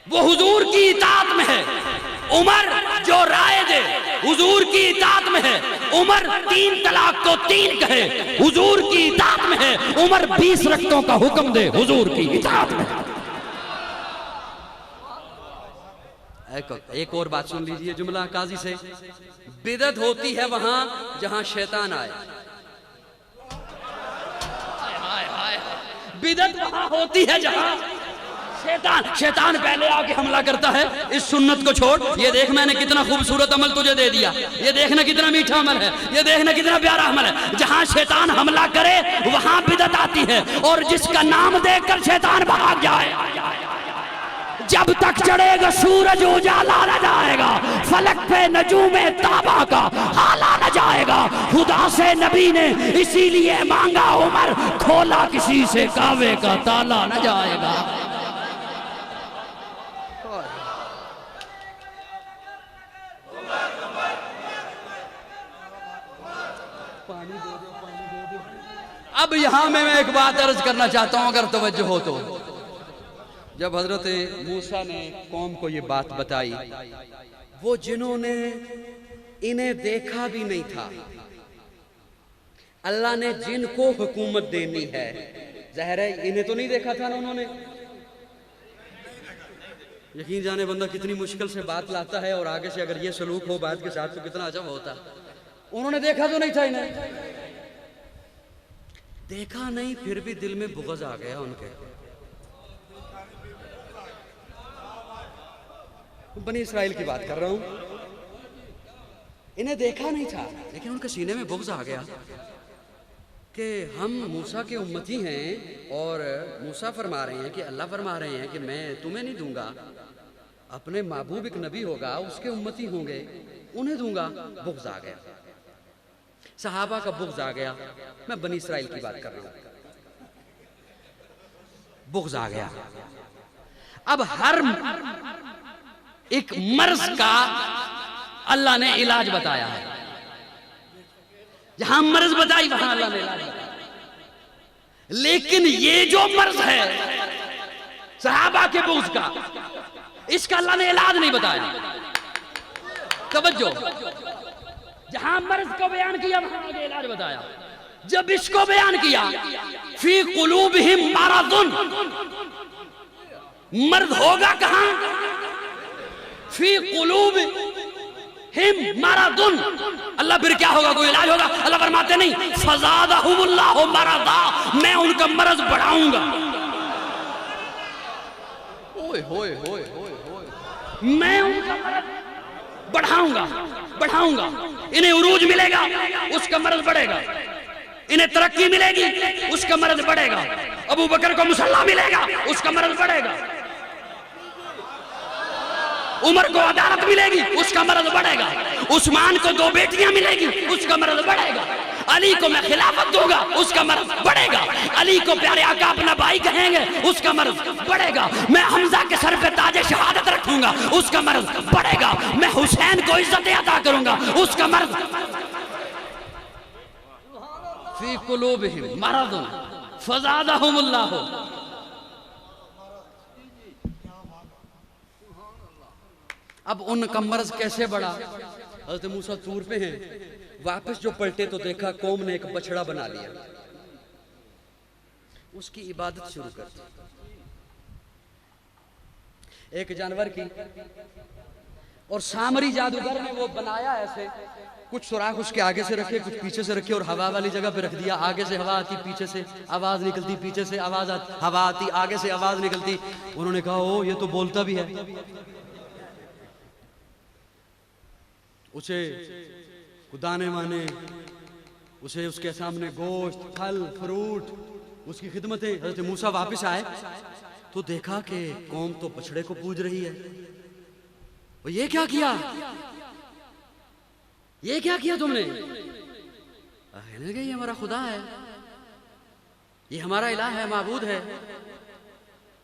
Speaker 3: वो हुजूर की इताअत में है। उमर जो राय दे हुजूर की इताअत में है। उमर 3 तलाक को 3 कहे, हुजूर की इताअत में है। उमर 20 रख्तों का हुक्म दे, हुजूर की इताअत में है। एक और बात सुन लीजिए जुमला काजी से। बिदअत होती है वहां जहां शैतान आए। बिदअत वहां होती है जहां शैतान पहले आके हमला करता है। इस सुन्नत को छोड़, ये देख मैंने कितना खूबसूरत अमल तुझे दे दिया, ये देखना कितना मीठा अमल है, ये देखना कितना प्यारा अमल है। जहां शैतान हमला करे वहां बिदअत आती है। और जिसका नाम देखकर शैतान भाग जाए, जब तक चढ़ेगा सूरज उजाला न जाएगा, फलक पे नजूमे ताबा का हाला न जाएगा। खुदा से नबी ने इसीलिए मांगा उमर, खोला किसी से कावे का ताला न जाएगा। अब यहां मैं एक बात अर्ज करना चाहता हूं, अगर तवज्जो हो तो। जब हजरत मूसा ने कौम को ये बात बताई, वो जिन्होंने इन्हें देखा भी नहीं था, अल्लाह ने जिनको हुकूमत देनी है, ज़ाहिर है इन्हें तो नहीं देखा था ना उन्होंने। यकीन जाने बंदा कितनी मुश्किल से बात लाता है, और आगे से अगर ये सलूक हो बात के साथ तो कितना अजब होता। उन्होंने देखा तो नहीं था इन्हें, देखा नहीं, फिर भी दिल में बुग़्ज़ आ गया उनके। बनी इस्राइल की बात कर रहा हूं। इन्हें देखा नहीं था, लेकिन उनके सीने में बुग़्ज़ आ गया कि हम मूसा के उम्मती हैं, और मूसा फरमा रहे हैं कि अल्लाह फरमा रहे हैं कि मैं तुम्हें नहीं दूंगा, अपने महबूब एक नबी होगा, उसके उम्मती होंगे, उन्हें दूंगा। बुग़्ज़ आ गया, सहाबा का बुग़्ज़ आ गया। मैं बनी इस्राइल की बात कर रहा हूं, बुग़्ज़ आ गया। अब एक मर्ज का अल्लाह ने इलाज बताया है। जहां मर्ज बताई वहां अल्लाह ने इलाज बताया। लेकिन ये जो मर्ज है सहाबा के बुग़्ज़ का, इसका अल्लाह ने इलाज नहीं बताया। तवज्जो, जहां मर्ज को बयान किया वहां आगे इलाज बताया। जब इसको बयान किया, फी कुलूबिहिम मरदुन, मर्द होगा कहां? फी कुलूबिहिम मरदुन। अल्लाह फिर क्या होगा? कोई इलाज होगा? अल्लाह फरमाते नहीं, फज़ादहुमुल्लाहु मरदा, मैं उनका मर्ज बढ़ाऊंगा। ओए होए होए होए होए, मैं उनका मर्ज बढ़ाऊंगा। इन्हें उरूज मिलेगा, उसका मर्ज बढ़ेगा। इन्हें तरक्की मिलेगी, उसका मर्ज बढ़ेगा। अबू बकर को मुसल्ला मिलेगा, उसका मर्ज बढ़ेगा। उमर को अदालत मिलेगी, उसका मर्ज बढ़ेगा। उस्मान को 2 बेटियां मिलेगी, उसका मर्ज बढ़ेगा। अली को मैं खिलाफत दूंगा, उसका मर्ज बढ़ेगा। अली को प्यारे आका अपना भाई कहेंगे, उसका मर्ज बढ़ेगा। मैं हमजा के सर पे ताजे शहादत रखूंगा, उसका मर्ज बढ़ेगा। मैं हुसैन को इज्जत अता करूंगा, उसका मर्ज। फी कुलूबिहिम मरदुन फज़ादहुमुल्लाह। अब उनका मर्ज कैसे बढ़ा? हज़रत मूसा तूर पे हैं, वापस जो पलटे तो देखा कौम ने एक बछड़ा बना लिया, उसकी इबादत शुरू कर दी। एक जानवर की, और सामरी जादूगर ने वो बनाया ऐसे, कुछ सुराख उसके आगे से रखे, कुछ पीछे से रखे, और हवा वाली जगह पे रख दिया। आगे से हवा आती, पीछे से आवाज निकलती, पीछे से आवाज आती, हवा आती, आगे से आवाज निकलती। उन्होंने कहा ओ ये तो बोलता भी है। उसे दाने वाने, उसे उसके सामने गोश्त, फल फ्रूट, उसकी खिदमतें। हज़रत मूसा वापस आए तो देखा कि कौम तो बछड़े को पूज रही है। और ये क्या किया, ये क्या किया तुमने? कहने लगे ये हमारा खुदा है, ये हमारा इलाह है, माबूद है।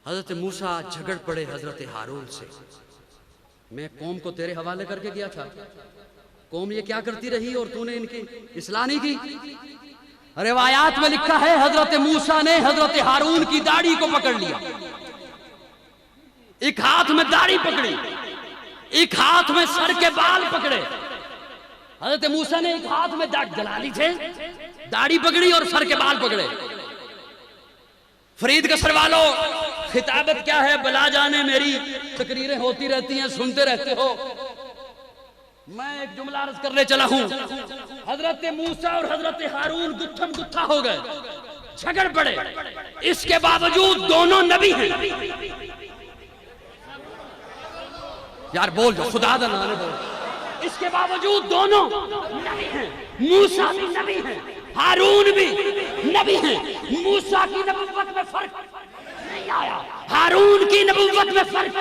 Speaker 3: हजरत मूसा झगड़ पड़े हजरत हारून से, मैं कौम को तेरे हवाले करके गया था, कौम ये क्या करती रही और तूने इनकी इस्लाह नहीं की। रिवायात में लिखा है हजरत मूसा ने हजरत हारून की दाढ़ी को पकड़ लिया, एक हाथ में दाढ़ी पकड़ी, एक हाथ में सर के बाल पकड़े। हजरत मूसा ने एक हाथ में जलाली थे, दाढ़ी पकड़ी और सर के बाल पकड़े। फरीद कसर वालों, खिताबत क्या है? बला जाने, मेरी तकरीरें होती रहती हैं, सुनते रहते हो। मैं एक जुमला अर्ज करने चला हूं। हजरत मूसा और हजरत हारून गुत्थम गुत्था हो गए, झगड़ पड़े। इसके बावजूद दोनों नबी हैं। यार बोल जो, खुदा दा नाम बोल। इसके बावजूद दोनों नबी हैं। मूसा भी नबी हैं, हारून भी नबी हैं। मूसा की नबुव्वत में फर्क नहीं आया, हारून की नबुव्वत में फर्क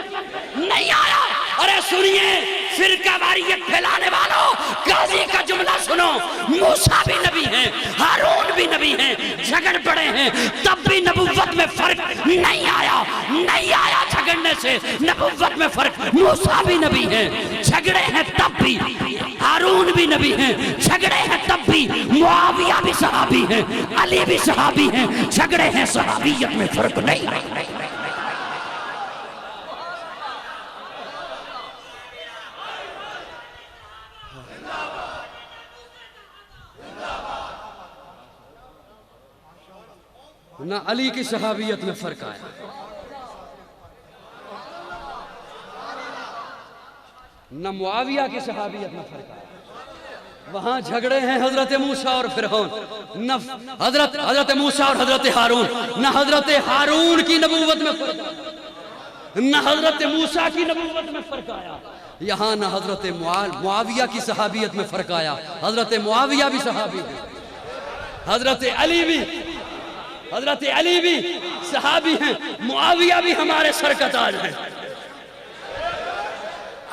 Speaker 3: नहीं आया। अरे सुनिए फिरका वारियत फैलाने वालों, काजी का जुमला सुनो। मूसा भी नबी हैं, हारून भी नबी हैं, झगड़ पड़े हैं, तब भी नबुव्वत में फर्क नहीं आया। नहीं आया झगड़ने से नबुव्वत में फर्क। मूसा भी नबी हैं, झगड़े हैं तब भी। हारून भी नबी हैं, झगड़े हैं तब भी। मुआविया भी सहाबी हैं, अली भी सहाबी हैं, झगड़े हैं, सहाबियत में फर्क नहीं। ना अली की सहाबियत में फर्क आया, न मुआविया की सहाबियत में फर्क आया। वहां झगड़े हैं हजरत मूसा और फिरौन, न हजरत मूसा और हजरत हारून, न हजरत हारून की नबूवत में फर्क, न हजरत मूसा की नबूवत में फर्क आया। यहाँ न हजरत मुआविया की सहाबियत में फर्क आया। हजरत मुआविया भी सहाबी है, हजरत अली भी सहाबी हैं, मुआविया भी हमारे सर का ताज है,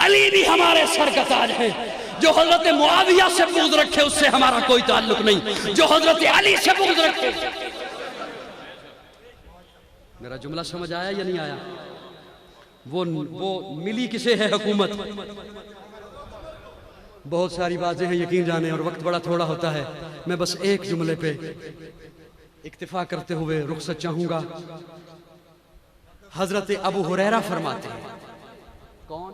Speaker 3: अली भी हमारे सर का ताज है। जो हजरत मुआविया से बुग़्ज़ रखे उससे हमारा कोई ताल्लुक नहीं, जो हजरत अली से बुग़्ज़ रखे। मेरा जुमला समझ आया या नहीं आया? वो मिली किसे है हुकूमत? बहुत सारी बातें हैं यकीन जाने, और वक्त बड़ा थोड़ा होता है। मैं बस एक जुमले पे इक्तिफा करते हुए रुखसत चाहूंगा। हजरत अबू हुरैरा फरमाते हैं, कौन?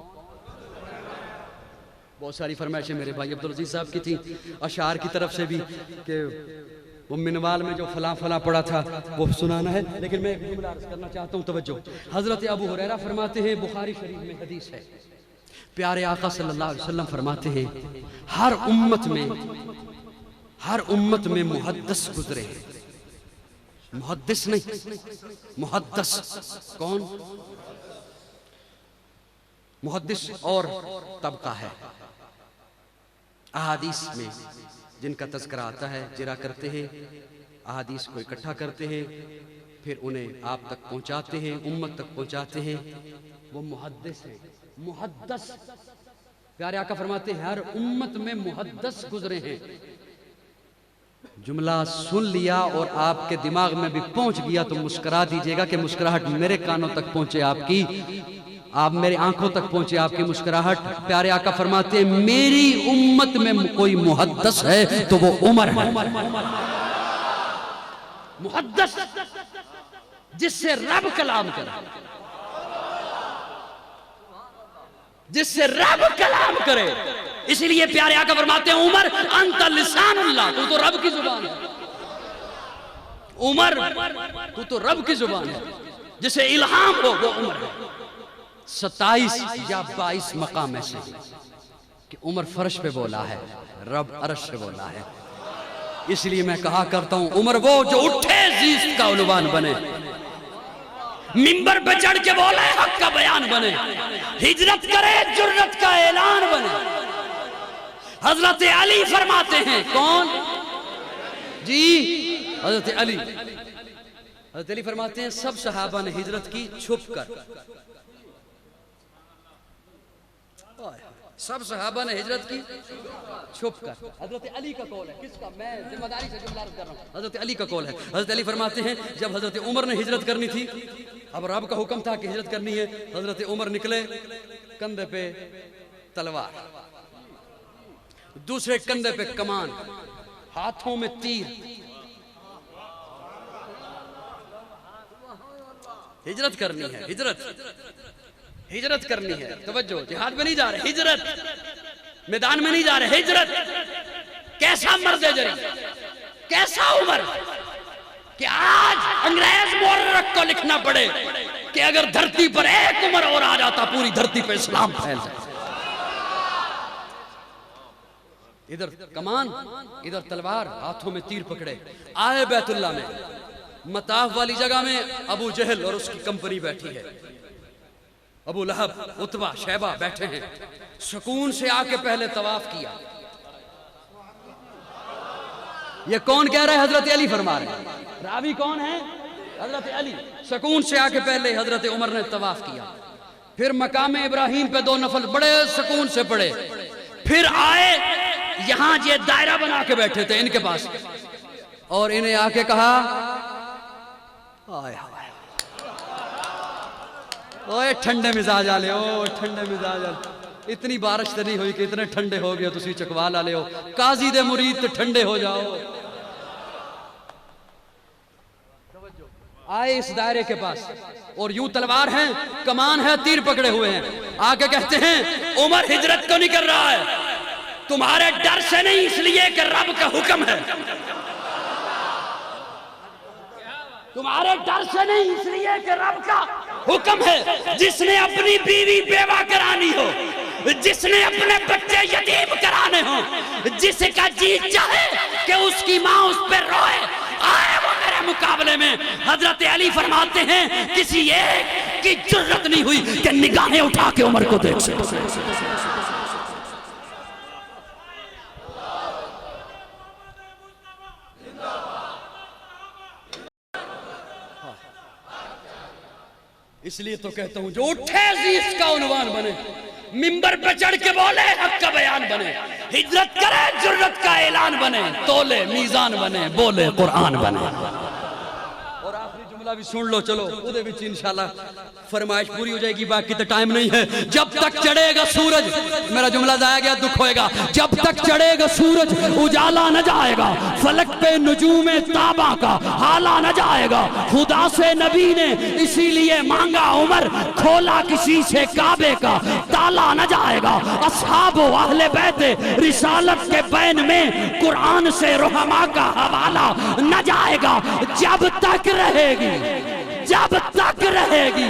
Speaker 3: बहुत सारी फरमाइशें मेरे भाई अब्दुल अजीज साहब की थी, अशार की तरफ से भी कि वो मिनवाल में जो फला फला पड़ा था वो सुनाना है, लेकिन मैं एक जुमला अर्ज करना चाहता हूँ, तवज्जो। हजरत अबू हुरैरा फरमाते हैं, बुखारी शरीफ में हदीस है, प्यारे आका सल्लल्लाहु अलैहि वसल्लम फरमाते हैं, हर उम्मत में मुहद्दिस गुजरे हैं। मुहद्दिस नहीं, मुहद्दिस। कौन? मुहद्दिस और तबका है अहादीस में जिनका तज़किरा आता है, जिरा करते हैं, अहादीस को इकट्ठा करते हैं, फिर उन्हें आप तक पहुंचाते हैं, उम्मत तक पहुंचाते हैं, वो मुहद्दिस है। मुहद्दिस, प्यारे आका फरमाते हैं, हर उम्मत में मुहद्दिस गुजरे हैं। जुमला सुन लिया और आपके दिमाग में भी पहुंच गया तो मुस्कुरा दीजिएगा कि मुस्कुराहट मेरे कानों तक पहुंचे आपकी, आप मेरी आंखों तक पहुंचे आपकी मुस्कुराहट। प्यारे आका फरमाते हैं, मेरी उम्मत में कोई मुहद्दिस है तो वो उमर है। मुहद्दिस जिससे रब कलाम करे, जिससे रब कलाम करे। इसलिए प्यारे आका फरमाते हैं, उमर अंत लिसानुल्लाह, तू तो रब की जुबान है। उमर तू तो रब की जुबान है, जिसे इल्हाम हो वो उमर है। 27 या 22 मकाम ऐसे कि उमर फर्श पे बोला है, रब अर्श पे बोला है। इसलिए मैं कहा करता हूं, उमर वो जो उठे जीस्त का उलवान बने, मिंबर पे चढ़ के बोले हक का बयान बने, हिजरत करे जुर्रत का ऐलान बने। हजरत अली फरमाते हैं, कौन जी? हजरत अली। हजरत अली फरमाते हैं, सब सहाबा ने हिजरत की छुप कर। सब सहाबा ने हिजरत की छुप कर। हजरत अली का कौल है, किसका? मैं जिम्मेदारी से जुमला कर रहा हूं, हजरत अली का कौल है। हजरत अली फरमाते हैं, जब हजरत उमर ने हिजरत करनी थी, अब रब का हुक्म था कि हिजरत करनी है, हजरत उमर निकले, कंधे पे तलवार, दूसरे कंधे पे कमान, हाथों में तीर। हिजरत करनी है, हिजरत करनी है। तवज्जो, जिहाद में नहीं जा रहे, हिजरत, मैदान में नहीं जा रहे, हिजरत। कैसा मर्द जरी, कैसा उमर कि आज अंग्रेज मुअर्रिख को लिखना पड़े कि अगर धरती पर एक उमर और आ जाता, पूरी धरती पर इस्लाम फैल जाए। इधर कमान, इधर तलवार, हाथों में तीर पकड़े, आए बैतुल्ला में, मताफ वाली जगह में अबू जहल और उसकी कंपनी बैठी है। अबू लहब, उतबा, शैबा बैठे हैं। सुकून से आके पहले तवाफ किया। ये कौन कह रहा है? हजरत अली फरमा रहे हैं। रावी कौन है? हजरत अली। सुकून से आके पहले हजरत उमर ने तवाफ किया, फिर मकाम इब्राहिम पे 2 नफल बड़े सुकून से पढ़े, फिर आए यहां ये दायरा बना के बैठे थे इनके पास, और इन्हें आके कहा, आए ओए ठंडे मिजाज आले, ओ ठंडे मिजाज आले, इतनी बारिश तो नहीं हुई कि इतने ठंडे हो गए, तुसी चकवा ला ले हो, काजी दे मुरीद तो ठंडे हो जाओ। आए इस दायरे के पास, और यूं तलवार है, कमान है, तीर पकड़े हुए हैं। आके कहते हैं, उमर हिजरत तो नहीं कर रहा है, तुम्हारे डर से नहीं, इसलिए कि रब का हुक्म है। तुम्हारे डर से नहीं, इसलिए कि रब का हुक्म है। जिसने अपनी बीवी बेवा करानी हो, जिसने अपने बच्चे यतीम कराने हो, जिसका जी चाहे कि उसकी माँ उस पर रोए, आए वो मेरे मुकाबले में। हजरत अली फरमाते हैं, किसी एक की जुर्रत नहीं हुई कि निगाहें उठा के उमर को देख सके। इसलिए तो कहता हूं, जो उठे जीस का उन्वान बने, मिंबर पे चढ़ के बोले हक का बयान बने, हिजरत करे जुर्रत का ऐलान बने, तोले मीजान बने, बोले कुरान बने। और आखिरी जुमला भी सुन लो, चलो उहदे विच इंशाअल्लाह फरमाइश पूरी हो जाएगी, बाकी तो टाइम नहीं है। जब तक चढ़ेगा सूरज, मेरा जुमला जाया गया दुख होएगा, जब तक चढ़ेगा सूरज उजाला न जाएगा, फलक पे नुजूमे ताबा का हाला न जाएगा। खुदा से नबी ने इसीलिए मांगा उमर, खोला किसी से काबे का ताला न जाएगा। असहाब व अहले बैत रिसालत के बैन में कुरान से रहमा का हवाला न जाएगा। जब तक रहेगी, जब तक रहेगी,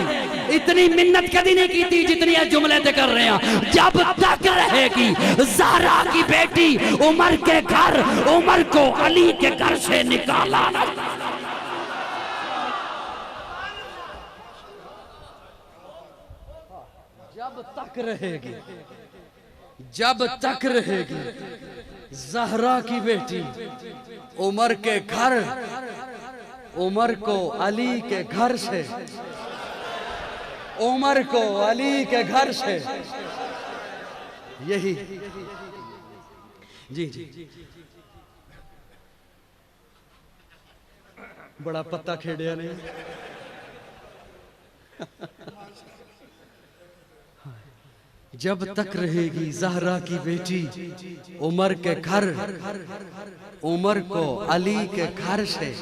Speaker 3: इतनी मिन्नत कभी नहीं की थी जितनी जुमले ते कर रहे हैं। जब तक रहेगी ज़हरा की बेटी उमर के घर, उमर को अली के घर से निकाला ना। जब तक रहेगी, जब तक रहेगी ज़हरा की बेटी उमर के घर, उमर को अली के घर से, उमर को अली के घर से, यही जी जी बड़ा पत्ता खेड़िया ने। जब तक रहेगी ज़हरा की बेटी उमर के घर, उमर को अली के घर से,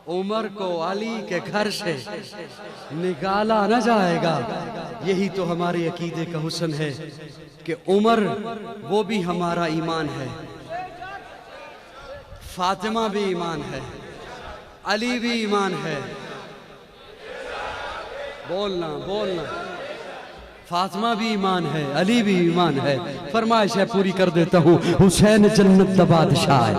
Speaker 3: उमर को अली के घर से निकाला न जाएगा। यही तो हमारे अकीदे का हुस्न है कि उमर वो भी हमारा ईमान है, फातिमा भी ईमान है, अली भी ईमान है। बोलना बोलना, फातिमा भी ईमान है, अली भी ईमान है। फरमाइश है पूरी कर देता हूँ। हुसैन जन्नत दा बादशाह है,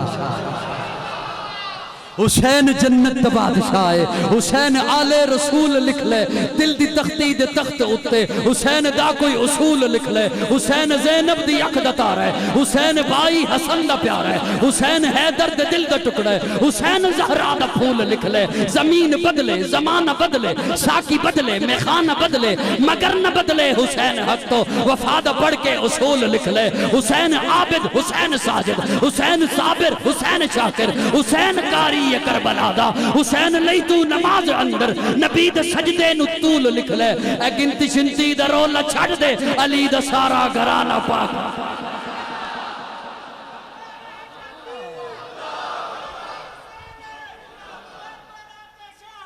Speaker 3: हुसैन जन्नत दा बादशाह है। हुसैन आले रसूल लिख ले, दिल दी तख्ती दे तख्त उत्ते हुसैन दा कोई उसूल लिख ले। हुसैन ज़ैनब दी अख दा तारा है, हुसैन भाई हसन दा प्यारा है, हुसैन हैदर दे दिल दा टुकड़ा है। हुसैन ज़हरा दा फूल लिख ले। ज़मीन बदले, ज़माना बदले, साकी बदले, मेखाना बदले, मगर न बदले हुसैन हक तो वफा दा पढ़ के उसूल लिख ले। हुसैन आबिद, हुसैन साजिद, हुसैन साबिर, हुसैन शाकिर, हुसैन कारी करबला दा, हुसैन लई तू नमाज अंदर नबी दे सजदे नु तूल लिख ले। ए गिनती शिनती दा रोला छड़ दे, अली दा सारा घराना पाक।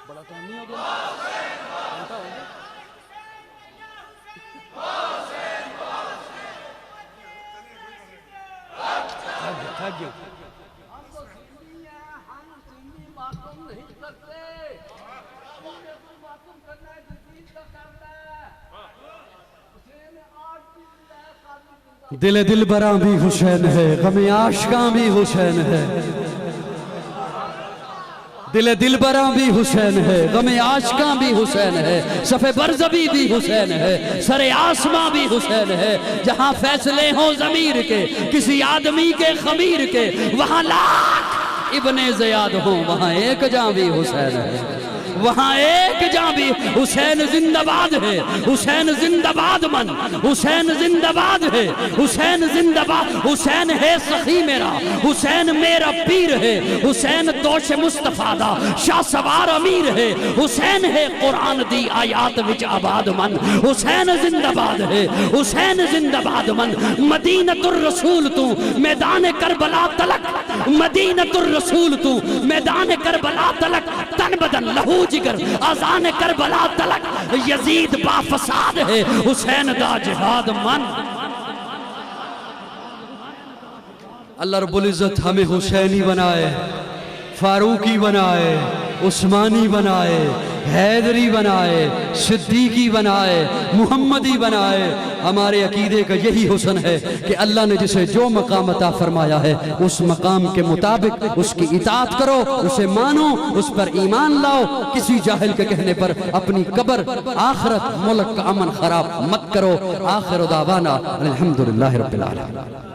Speaker 3: बड़ा टाइम नहीं हो गया? थक गया। दिल दिल बरा भी हुसैन है, गमे आशिका भी हुसैन है। दिल दिल बरा भी हुसैन है, गमे आशिका भी हुसैन है। सफ़े बरज़बी भी हुसैन है, सरे आसमां भी हुसैन है। जहां फैसले हों ज़मीर के, किसी आदमी के खमीर के, वहां लाख इब्ने ज़ियाद हों, वहां एक जां भी हुसैन है, वहां एक जां भी। हुसैन जिंदाबाद है, हुसैन जिंदाबाद मन, हुसैन जिंदाबाद है, हुसैन जिंदाबाद। हुसैन है सखी मेरा, हुसैन मेरा पीर है, हुसैन दोष मुस्तफा दा शाह सवार अमीर है। हुसैन है कुरान दी आयात विच आबाद मन, हुसैन जिंदाबाद है, हुसैन जिंदाबाद मन। मदीनतुर रसूल तू मैदान करबला तलक, मदीनतुर रसूल तू मैदान करबला तलक, तन बदन लहू जिगर आजान करबला तलक। यजीद बाफसाद है, हुसैन दा जिहाद मन। अल्लाह रब्बुल इज़्ज़त हमें हुसैनी बनाए, फारूकी बनाए, उस्मानी बनाए, हैदरी बनाए, सिद्दीकी बनाए, मुहम्मदी बनाए। हमारे अकीदे का यही हुस्न है कि अल्लाह ने जिसे जो मकाम अता फरमाया है उस मकाम के मुताबिक उसकी इताअत करो, उसे मानो, उस पर ईमान लाओ। किसी जाहिल के कहने पर अपनी कब्र, आखिरत, मुल्क का अमन खराब मत करो। आखिर दावाना अल्हम्दुलिल्लाहि रब्बिल आलमीन।